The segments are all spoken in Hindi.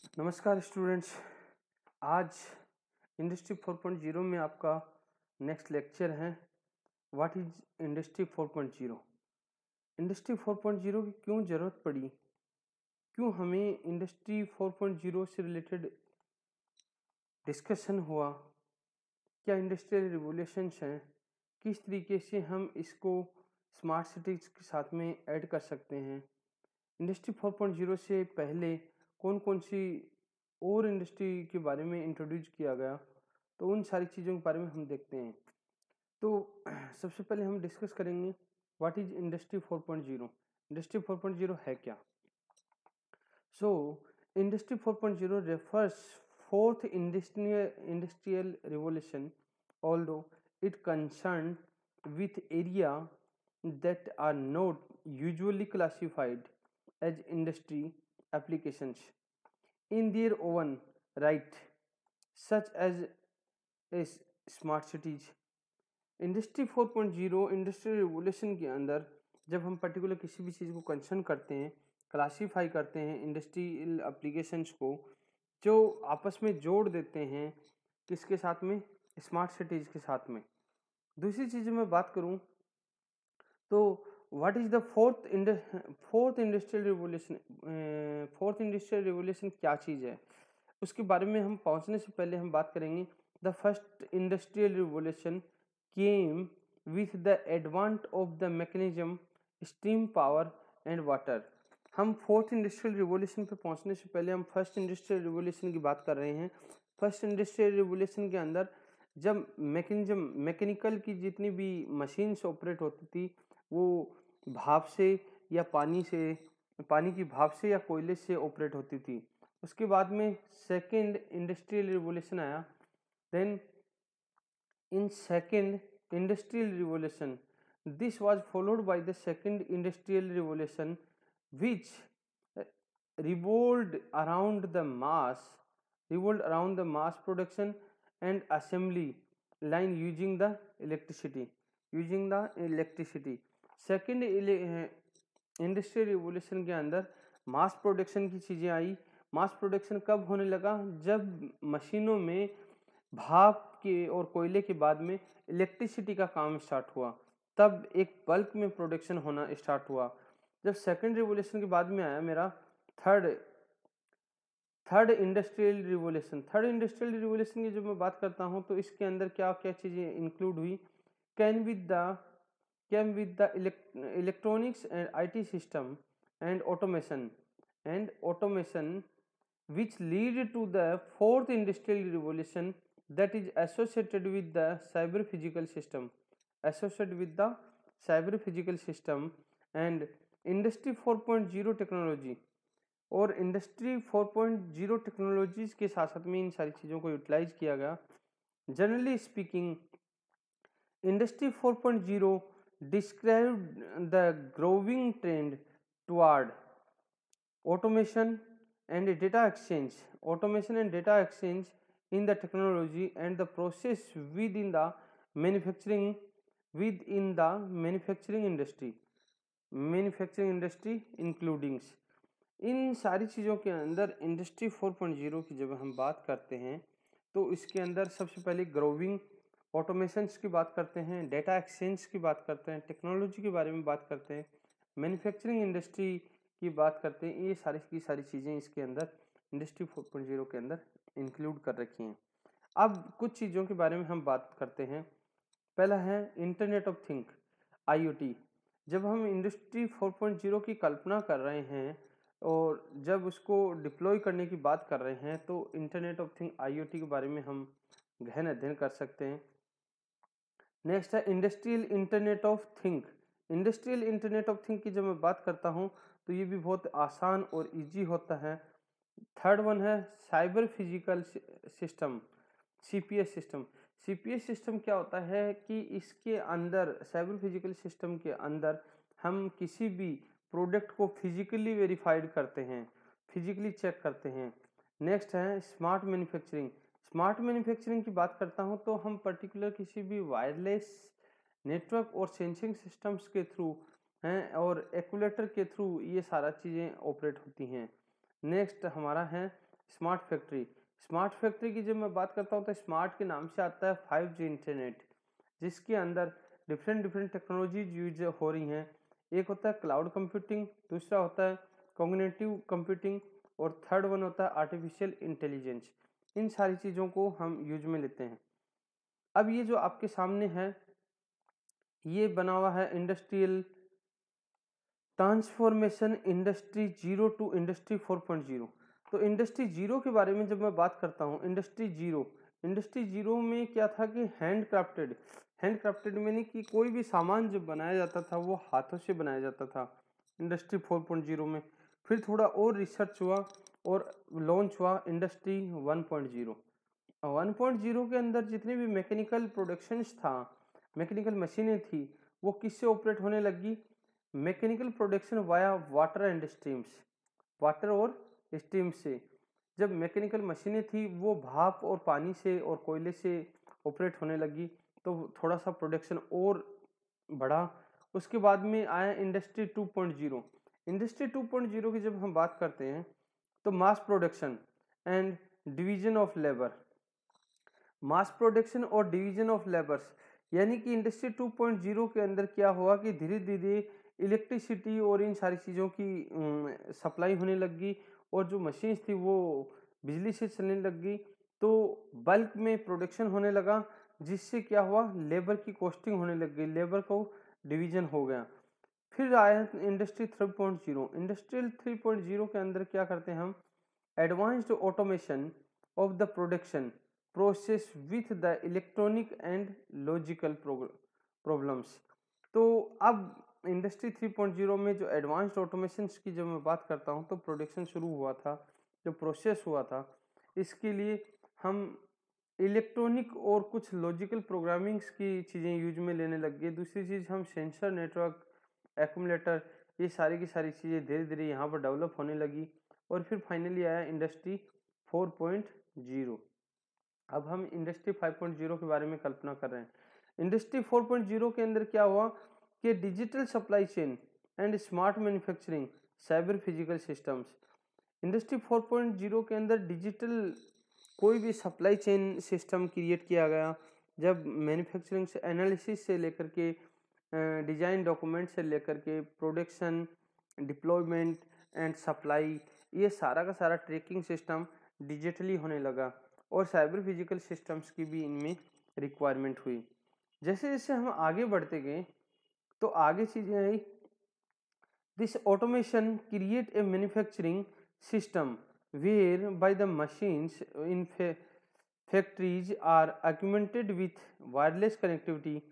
नमस्कार स्टूडेंट्स। आज इंडस्ट्री 4.0 में आपका नेक्स्ट लेक्चर है। What is industry 4.0। इंडस्ट्री 4.0 की क्यों ज़रूरत पड़ी, क्यों हमें इंडस्ट्री 4.0 से रिलेटेड डिस्कशन हुआ, क्या इंडस्ट्रियल रिवोल्यूशंस हैं, किस तरीके से हम इसको स्मार्ट सिटीज़ के साथ में ऐड कर सकते हैं। इंडस्ट्री 4.0 से पहले कौन कौन सी और इंडस्ट्री के बारे में इंट्रोड्यूस किया गया, तो उन सारी चीज़ों के बारे में हम देखते हैं। तो सबसे पहले हम डिस्कस करेंगे व्हाट इज इंडस्ट्री 4.0। इंडस्ट्री 4.0 है क्या। So industry 4.0 refers fourth industrial revolution, although it concerned with area that are not usually classified as industry applications in their own right, such as smart cities. Industry 4.0 industrial revolution के अंदर जब हम पर्टिकुलर किसी भी चीज़ को कंसर्न करते हैं, क्लासीफाई करते हैं इंडस्ट्रियल एप्लीकेशंस को, जो आपस में जोड़ देते हैं किसके साथ में, स्मार्ट सिटीज़ के साथ में। दूसरी चीज़ मैं बात करूं तो what is the fourth industrial revolution. Fourth industrial revolution क्या चीज़ है, उसके बारे में हम पहुंचने से पहले हम बात करेंगे। The first industrial revolution came with the एडवांट of the mechanism, steam power and water. हम फोर्थ इंडस्ट्रियल रिवोल्यूशन पे पहुंचने से पहले हम फर्स्ट इंडस्ट्रियल रिवोल्यूशन की बात कर रहे हैं। फर्स्ट इंडस्ट्रियल रिवोल्यूशन के अंदर जब मैकेनिकल की जितनी भी मशीन्स ऑपरेट होती थी वो भाप से या पानी की भाप से या कोयले से ऑपरेट होती थी। उसके बाद में सेकेंड इंडस्ट्रियल रिवोल्यूशन आया। Then in second industrial revolution this was followed by the second industrial revolution which revolved around the mass production and assembly line using the electricity। Second industrial revolution के अंदर मास प्रोडक्शन की चीज़ें आई। मास प्रोडक्शन कब होने लगा, जब मशीनों में भाप के और कोयले के बाद में इलेक्ट्रिसिटी का काम स्टार्ट हुआ, तब एक बल्क में प्रोडक्शन होना स्टार्ट हुआ। जब सेकेंड रिवोल्यूशन के बाद में आया मेरा third industrial revolution. Third industrial revolution की जब मैं बात करता हूं तो इसके अंदर क्या क्या चीज़ें इंक्लूड हुई। Can with the electronics and IT system and automation which lead to the fourth industrial revolution that is associated with the cyber physical system and industry 4.0 technology. और इंडस्ट्री 4.0 टेक्नोलॉजीज के साथ साथ में इन सारी चीज़ों को यूटिलाइज किया गया। Generally speaking industry 4.0 described the growing trend toward automation and data exchange in the technology and the process within the manufacturing industry including। इन सारी चीज़ों के अंदर इंडस्ट्री 4.0 की जब हम बात करते हैं तो इसके अंदर सबसे पहले ग्रोविंग ऑटोमेशंस की बात करते हैं, डेटा एक्सचेंज की बात करते हैं, टेक्नोलॉजी के बारे में बात करते हैं, मैन्युफैक्चरिंग इंडस्ट्री की बात करते हैं। ये सारी की सारी चीज़ें इसके अंदर इंडस्ट्री 4.0 के अंदर इंक्लूड कर रखी हैं। अब कुछ चीज़ों के बारे में हम बात करते हैं। पहला है इंटरनेट ऑफ थिंग, IoT। जब हम इंडस्ट्री 4.0 की कल्पना कर रहे हैं और जब उसको डिप्लॉय करने की बात कर रहे हैं तो इंटरनेट ऑफ थिंग IoT के बारे में हम गहन अध्ययन कर सकते हैं। नेक्स्ट है industrial internet of thing. Industrial internet of thing की जब मैं बात करता हूं तो ये भी बहुत आसान और इजी होता है। थर्ड वन है cyber physical system, CPS system. CPS system क्या होता है कि इसके अंदर, साइबर फिजिकल सिस्टम के अंदर हम किसी भी प्रोडक्ट को फिजिकली वेरीफाइड करते हैं, फिजिकली चेक करते हैं। नेक्स्ट है स्मार्ट मैन्युफैक्चरिंग। स्मार्ट मैन्युफैक्चरिंग की बात करता हूं तो हम पर्टिकुलर किसी भी वायरलेस नेटवर्क और सेंसिंग सिस्टम्स के थ्रू हैं और एक्यूलेटर के थ्रू ये सारा चीज़ें ऑपरेट होती हैं। नेक्स्ट हमारा है स्मार्ट फैक्ट्री। स्मार्ट फैक्ट्री की जब मैं बात करता हूँ तो स्मार्ट के नाम से आता है 5G इंटरनेट, जिसके अंदर डिफरेंट डिफरेंट टेक्नोलॉजीज यूज हो रही हैं। एक होता है क्लाउड कंप्यूटिंग, दूसरा होता है कॉग्निटिव कंप्यूटिंग और थर्ड वन होता है आर्टिफिशियल इंटेलिजेंस। इन सारी चीज़ों को हम यूज में लेते हैं। अब ये जो आपके सामने है ये बना हुआ है industrial transformation industry 0 to industry 4.0। तो इंडस्ट्री 0 के बारे में जब मैं बात करता हूँ, इंडस्ट्री जीरो में क्या था कि हैंड क्राफ्टेड मैंने कि कोई भी सामान जब बनाया जाता था वो हाथों से बनाया जाता था। इंडस्ट्री 4.0 में फिर थोड़ा और रिसर्च हुआ और लॉन्च हुआ इंडस्ट्री 1.0। 1.0 के अंदर जितने भी मैकेनिकल प्रोडक्शंस था, मैकेनिकल मशीनें थी, वो किससे ऑपरेट होने लगी? Mechanical production via water and stems, water और स्टीम से। जब मैकेनिकल मशीनें थी वो भाप और पानी से और कोयले से ऑपरेट होने लगी तो थोड़ा सा प्रोडक्शन और बढ़ा। उसके बाद में आया इंडस्ट्री 2.0। इंडस्ट्री 2.0 की जब हम बात करते हैं तो mass production and division of labour, mass production और डिवीजन ऑफ लेबर्स, यानी कि इंडस्ट्री 2.0 के अंदर क्या हुआ कि धीरे धीरे इलेक्ट्रिसिटी और इन सारी चीज़ों की सप्लाई होने लगी और जो मशीन्स थी वो बिजली से चलने लग गई, तो बल्क में प्रोडक्शन होने लगा, जिससे क्या हुआ लेबर की कॉस्टिंग होने लग गई, लेबर को डिवीजन हो गया। फिर आया इंडस्ट्री 3.0। इंडस्ट्रियल 3.0 के अंदर क्या करते हैं हम? Advanced automation of the production process with the electronic and logical problems. तो अब इंडस्ट्री 3.0 में जो एडवांस्ड ऑटोमेशन की जब मैं बात करता हूँ तो प्रोडक्शन शुरू हुआ था, जो प्रोसेस हुआ था, इसके लिए हम इलेक्ट्रॉनिक और कुछ लॉजिकल प्रोग्रामिंग्स की चीज़ें यूज में लेने लग गए। दूसरी चीज़ हम सेंसर नेटवर्क, एक्यूमुलेटर, ये सारी की सारी चीज़ें धीरे धीरे यहाँ पर डेवलप होने लगी। और फिर फाइनली आया इंडस्ट्री 4.0। अब हम इंडस्ट्री 5.0 के बारे में कल्पना कर रहे हैं। इंडस्ट्री 4.0 के अंदर क्या हुआ कि digital supply chain and smart manufacturing, cyber physical systems. Industry 4.0 के अंदर डिजिटल कोई भी सप्लाई चेन सिस्टम क्रिएट किया गया, जब मैन्युफैक्चरिंग से एनालिसिस से लेकर के डिजाइन डॉक्यूमेंट से लेकर के प्रोडक्शन, डिप्लॉयमेंट एंड सप्लाई, ये सारा का सारा ट्रैकिंग सिस्टम डिजिटली होने लगा और साइबर फिजिकल सिस्टम्स की भी इनमें रिक्वायरमेंट हुई। जैसे जैसे हम आगे बढ़ते गए तो आगे चीज़ें आई। This automation create a manufacturing system whereby the machines in factories are augmented with wireless connectivity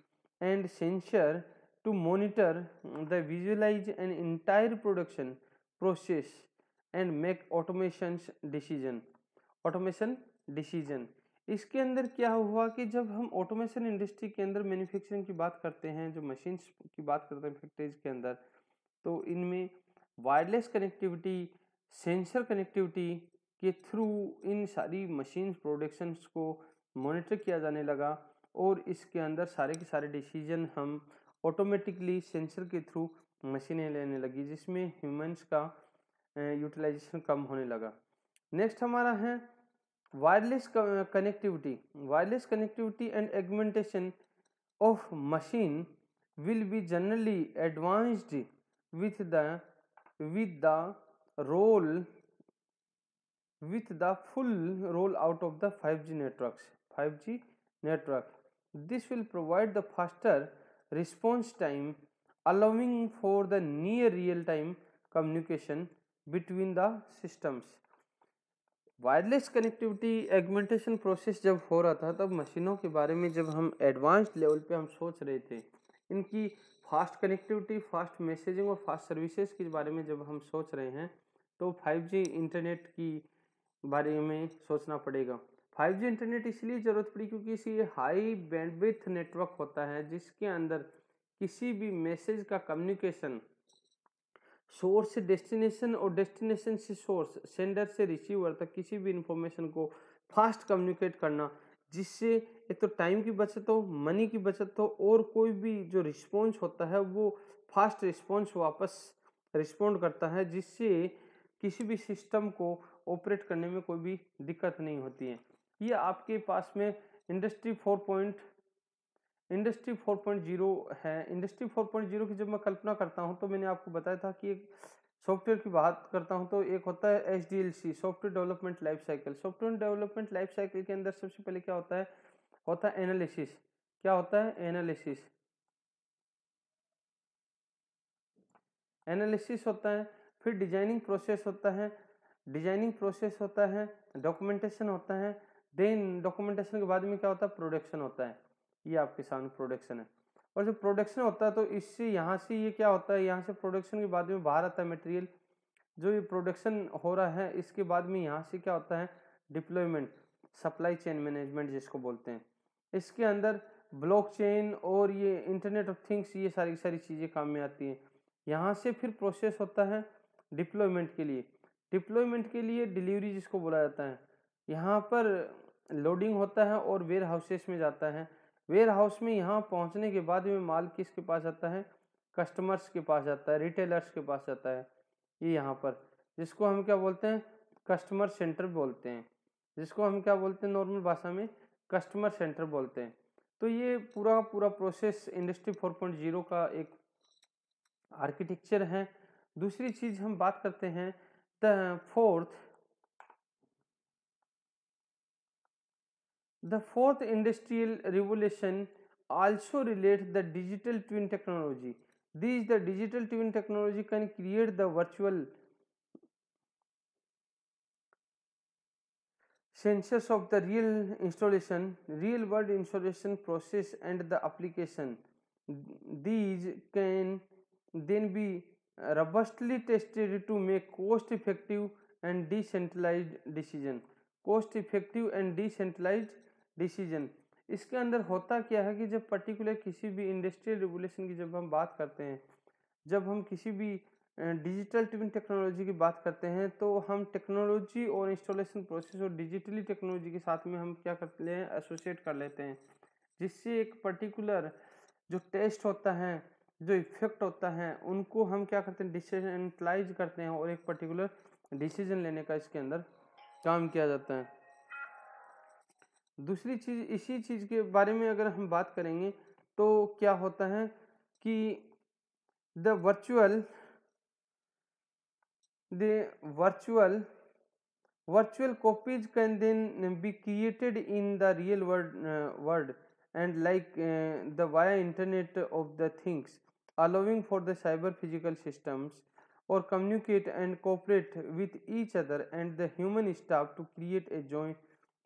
and sensor to monitor the visualize an entire production process and make automation decision। इसके अंदर क्या हुआ कि जब हम ऑटोमेशन इंडस्ट्री के अंदर मैन्युफैक्चरिंग की बात करते हैं, जो मशीन्स की बात करते हैं फैक्ट्रीज के अंदर, तो इनमें वायरलेस कनेक्टिविटी, सेंसर कनेक्टिविटी के थ्रू इन सारी मशीन प्रोडक्शंस को मॉनिटर किया जाने लगा और इसके अंदर सारे के सारे डिसीजन हम ऑटोमेटिकली सेंसर के थ्रू मशीनें लेने लगी, जिसमें ह्यूमंस का यूटिलाइजेशन कम होने लगा। नेक्स्ट हमारा है wireless connectivity and augmentation of machine will be generally advanced with the full roll out of the 5G network. This will provide the faster response time, allowing for the near real time communication between the systems। Wireless connectivity augmentation process जब हो रहा था तब मशीनों के बारे में जब हम एडवांस्ड लेवल पे हम सोच रहे थे, इनकी फास्ट कनेक्टिविटी, फास्ट मैसेजिंग और फास्ट सर्विसेज के बारे में जब हम सोच रहे हैं तो 5G इंटरनेट की बारे में सोचना पड़ेगा। 5G इंटरनेट इसलिए ज़रूरत पड़ी क्योंकि इसी हाई बैंडविड्थ नेटवर्क होता है जिसके अंदर किसी भी मैसेज का कम्युनिकेशन सोर्स से डेस्टिनेशन और डेस्टिनेशन से सोर्स, सेंडर से रिसीवर तक किसी भी इंफॉर्मेशन को फास्ट कम्युनिकेट करना, जिससे एक तो टाइम की बचत हो, मनी की बचत हो और कोई भी जो रिस्पॉन्स होता है वो फास्ट रिस्पॉन्स वापस रिस्पॉन्ड करता है, जिससे किसी भी सिस्टम को ऑपरेट करने में कोई भी दिक्कत नहीं होती है। ये आपके पास में इंडस्ट्री 4.0 है। इंडस्ट्री 4.0 की जब मैं कल्पना करता हूँ तो मैंने आपको बताया था कि एक सॉफ्टवेयर की बात करता हूँ तो एक होता है SDLC, software development life cycle. Software development life cycle के अंदर सबसे पहले क्या होता है एनालिसिस। क्या होता है? एनालिसिस। एनालिसिस होता है, फिर डिजाइनिंग प्रोसेस होता है, डॉक्यूमेंटेशन होता है, देन डॉक्यूमेंटेशन के बाद में क्या होता है? प्रोडक्शन होता है। ये आपके सामने प्रोडक्शन है। और जब प्रोडक्शन होता है तो इससे यहाँ से ये क्या होता है, यहाँ से प्रोडक्शन के बाद में बाहर आता है मटेरियल। जो ये प्रोडक्शन हो रहा है इसके बाद में यहाँ से क्या होता है? डिप्लॉयमेंट, सप्लाई चेन मैनेजमेंट जिसको बोलते हैं। इसके अंदर ब्लॉकचेन और ये इंटरनेट ऑफ थिंग्स, ये सारी सारी चीज़ें काम में आती हैं। यहाँ से फिर प्रोसेस होता है डिप्लॉयमेंट के लिए। डिप्लॉयमेंट के लिए डिलीवरी जिसको बोला जाता है। यहाँ पर लोडिंग होता है और वेयर हाउसेस में जाता है। वेयर हाउस में यहाँ पहुँचने के बाद में माल किसके पास जाता है? कस्टमर्स के पास जाता है, रिटेलर्स के पास जाता है। ये यहाँ पर जिसको हम क्या बोलते हैं? कस्टमर सेंटर बोलते हैं। जिसको हम क्या बोलते हैं नॉर्मल भाषा में? कस्टमर सेंटर बोलते हैं। तो ये पूरा पूरा प्रोसेस इंडस्ट्री 4.0 का एक आर्किटेक्चर है। दूसरी चीज हम बात करते हैं the fourth industrial revolution also relate the digital twin technology. The digital twin technology can create the virtual sensors of the real world installation process and the application. These can then be robustly tested to make cost effective and decentralized decision. इसके अंदर होता क्या है कि जब पर्टिकुलर किसी भी इंडस्ट्रियल रिवोल्यूशन की जब हम बात करते हैं, जब हम किसी भी डिजिटल ट्विन टेक्नोलॉजी की बात करते हैं तो हम टेक्नोलॉजी और इंस्टॉलेशन प्रोसेस और डिजिटली टेक्नोलॉजी के साथ में हम क्या करते हैं? एसोसिएट कर लेते हैं, जिससे एक पर्टिकुलर जो टेस्ट होता है, जो इफेक्ट होता है, उनको हम क्या करते हैं? डिसेंट्रलाइज करते हैं और एक पर्टिकुलर डिसीजन लेने का इसके अंदर काम किया जाता है। दूसरी चीज, इसी चीज के बारे में अगर हम बात करेंगे तो क्या होता है कि the virtual copies can then be created in the real world and the via internet of the things, allowing for the cyber physical systems or communicate and cooperate with each other and the human staff to create a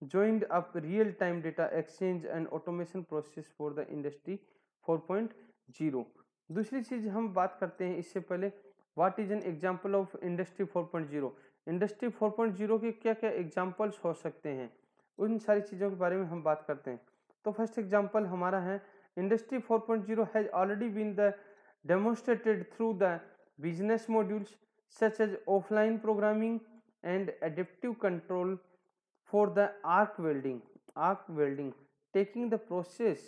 joined up real time data exchange and automation process for the industry 4.0. दूसरी चीज हम बात करते हैं इससे पहले, what is an example of industry 4.0। Industry 4.0 के क्या क्या एग्जांपल्स हो सकते हैं, उन सारी चीज़ों के बारे में हम बात करते हैं। तो फर्स्ट एग्जांपल हमारा है industry 4.0 has already been the demonstrated through the business modules such as offline programming and adaptive control for the arc welding taking the process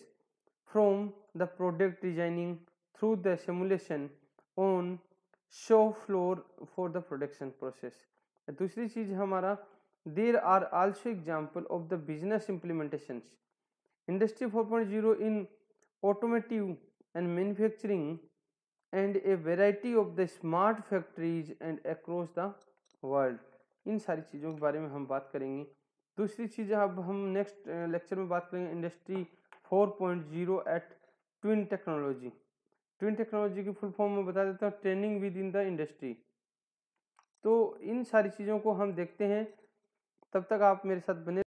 from the product designing through the simulation on shop floor for the production process. दूसरी चीज हमारा, there are also example of the business implementations industry 4.0 in automotive and manufacturing and a variety of the smart factories and across the world. इन सारी चीज़ों के बारे में हम बात करेंगे। दूसरी चीज़ अब हम नेक्स्ट लेक्चर में बात करेंगे industry 4.0 at twin technology. Twin technology की फुल फॉर्म में बता देता हूँ, training within the industry. तो इन सारी चीज़ों को हम देखते हैं, तब तक आप मेरे साथ बने